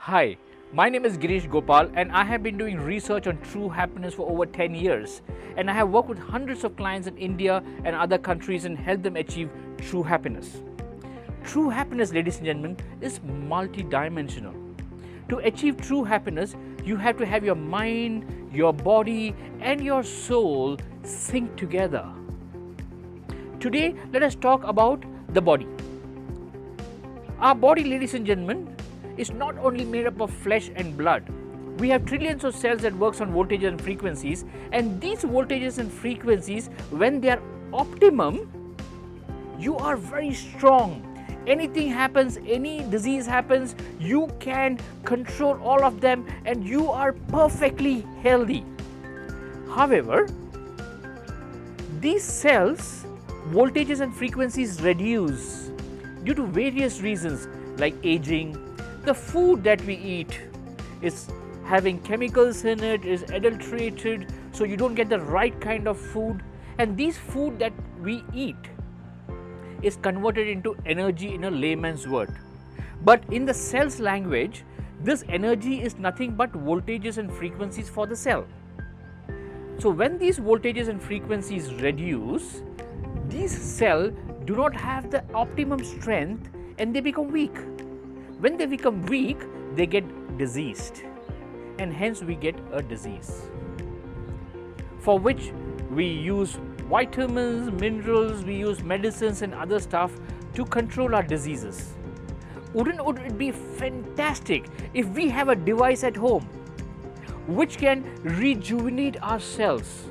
Hi, my name is Girish Gopal and I have been doing research on true happiness for over 10 years. And I have worked with hundreds of clients in India and other countries and helped them achieve true happiness. True happiness, ladies and gentlemen, is multidimensional. To achieve true happiness, you have to have your mind, your body, and your soul sync together. Today, let us talk about the body. Our body, ladies and gentlemen, is not only made up of flesh and blood. We have trillions of cells that works on voltages and frequencies, and these voltages and frequencies, when they are optimum, you are very strong. Anything happens, any disease happens, you can control all of them and you are perfectly healthy. However, these cells, voltages and frequencies reduce due to various reasons like aging. The food that we eat is having chemicals in it, is adulterated, so you don't get the right kind of food. And these food that we eat is converted into energy in a layman's word. But in the cell's language, this energy is nothing but voltages and frequencies for the cell. So when these voltages and frequencies reduce, these cells do not have the optimum strength and they become weak. When they become weak, they get diseased, and hence we get a disease, for which we use vitamins, minerals, we use medicines and other stuff to control our diseases. Wouldn't it be fantastic if we have a device at home which can rejuvenate our cells?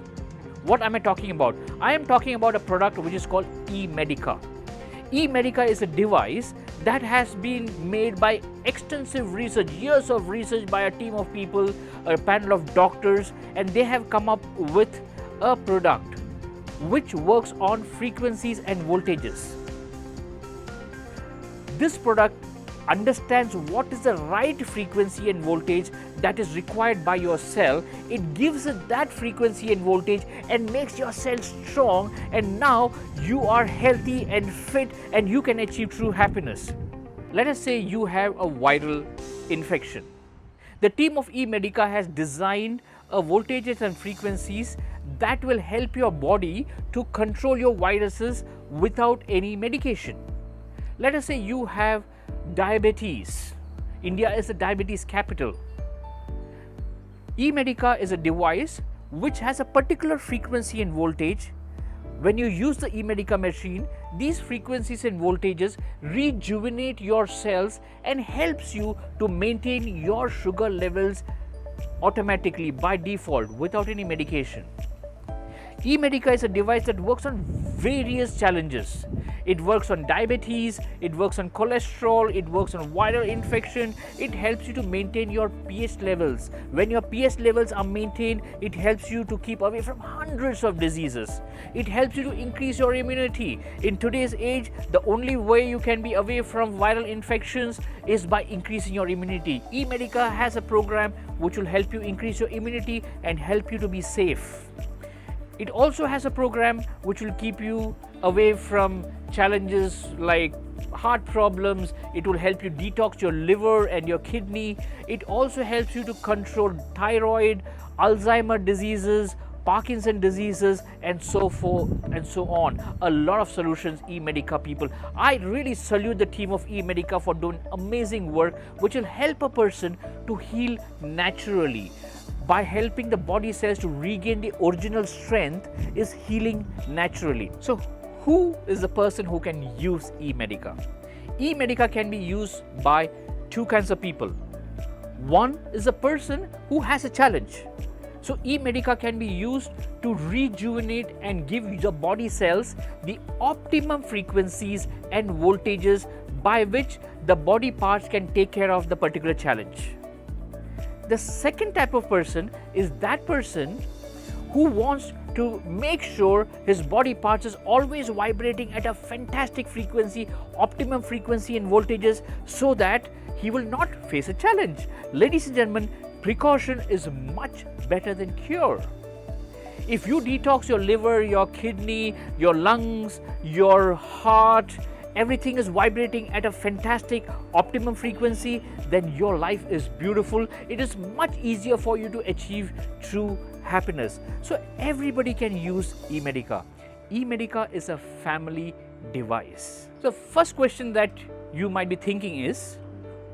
What am I talking about? I am talking about a product which is called eMedica. eMedica is a device that has been made by extensive research, years of research by a team of people, a panel of doctors, and they have come up with a product which works on frequencies and voltages. This product understands what is the right frequency and voltage that is required by your cell. It gives it that frequency and voltage and makes your cell strong, and now you are healthy and fit and you can achieve true happiness. Let us say you have a viral infection. The team of eMedica has designed voltages and frequencies that will help your body to control your viruses without any medication. Let us say you have diabetes. India is the diabetes capital. eMedica is a device which has a particular frequency and voltage. When you use the eMedica machine, these frequencies and voltages rejuvenate your cells and helps you to maintain your sugar levels automatically by default without any medication. eMedica is a device that works on various challenges. It works on diabetes, it works on cholesterol, it works on viral infection. It helps you to maintain your pH levels. When your pH levels are maintained, it helps you to keep away from hundreds of diseases. It helps you to increase your immunity. In today's age, the only way you can be away from viral infections is by increasing your immunity. eMedica has a program which will help you increase your immunity and help you to be safe. It also has a program which will keep you away from challenges like heart problems. It will help you detox your liver and your kidney. It also helps you to control thyroid, Alzheimer diseases, Parkinson diseases, and so forth and so on. A lot of solutions, eMedica people. I really salute the team of eMedica for doing amazing work which will help a person to heal naturally. By helping the body cells to regain the original strength is healing naturally. So who is the person who can use eMedica? eMedica can be used by two kinds of people. One is a person who has a challenge. So eMedica can be used to rejuvenate and give the body cells the optimum frequencies and voltages by which the body parts can take care of the particular challenge. The second type of person is that person who wants to make sure his body parts is always vibrating at a fantastic frequency, optimum frequency and voltages, so that he will not face a challenge. Ladies and gentlemen, precaution is much better than cure. If you detox your liver, your kidney, your lungs, your heart, everything is vibrating at a fantastic optimum frequency, then your life is beautiful. It is much easier for you to achieve true happiness. So everybody can use eMedica. eMedica is a family device. So first question that you might be thinking is,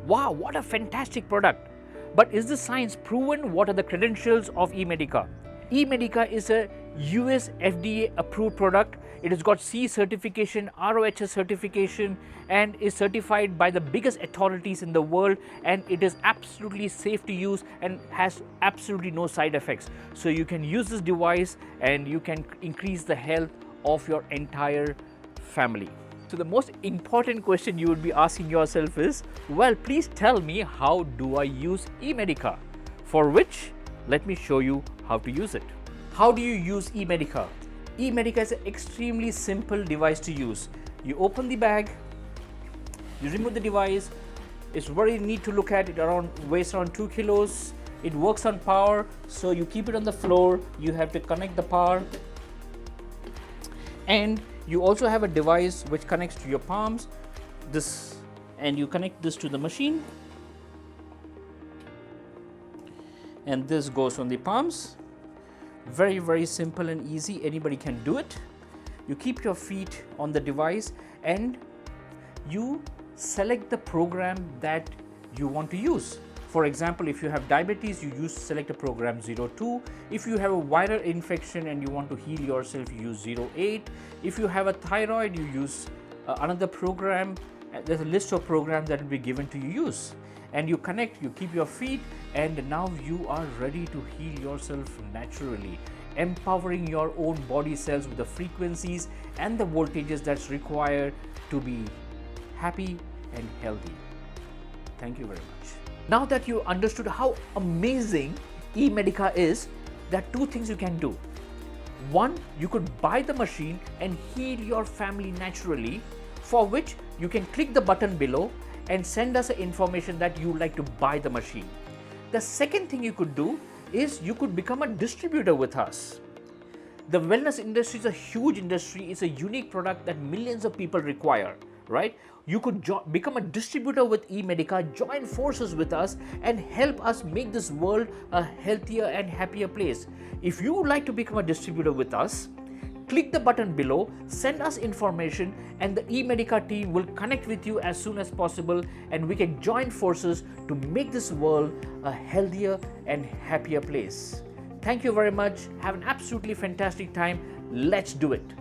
wow, what a fantastic product. But is the science proven? What are the credentials of eMedica? eMedica is a US FDA approved product. It has got C certification, ROHS certification, and is certified by the biggest authorities in the world, and it is absolutely safe to use and has absolutely no side effects. So you can use this device and you can increase the health of your entire family. So the most important question you would be asking yourself is, well, please tell me, how do I use eMedica? For which, let me show you how to use it. How do you use eMedica? eMedica is an extremely simple device to use. You open the bag, you remove the device. It's very neat to look at. It weighs around 2 kilos. It works on power, so you keep it on the floor. You have to connect the power, and you also have a device which connects to your palms. And you connect this to the machine, and this goes on the palms. Very, very simple and easy. Anybody can do it. You keep your feet on the device and you select the program that you want to use. For example, if you have diabetes, you select a program 02. If you have a viral infection and you want to heal yourself, you use 08. If you have a thyroid, you use another program. There's a list of programs that will be given to you use. And you connect, you keep your feet, and now you are ready to heal yourself naturally, empowering your own body cells with the frequencies and the voltages that's required to be happy and healthy. Thank you very much. Now that you understood how amazing eMedica is, there are two things you can do. One, you could buy the machine and heal your family naturally, for which you can click the button below and send us information that you would like to buy the machine. The second thing you could do is you could become a distributor with us. The wellness industry is a huge industry. It's a unique product that millions of people require, right? You could become a distributor with eMedica, join forces with us and help us make this world a healthier and happier place. If you would like to become a distributor with us, click the button below, send us information, and the eMedica team will connect with you as soon as possible, and we can join forces to make this world a healthier and happier place. Thank you very much. Have an absolutely fantastic time. Let's do it.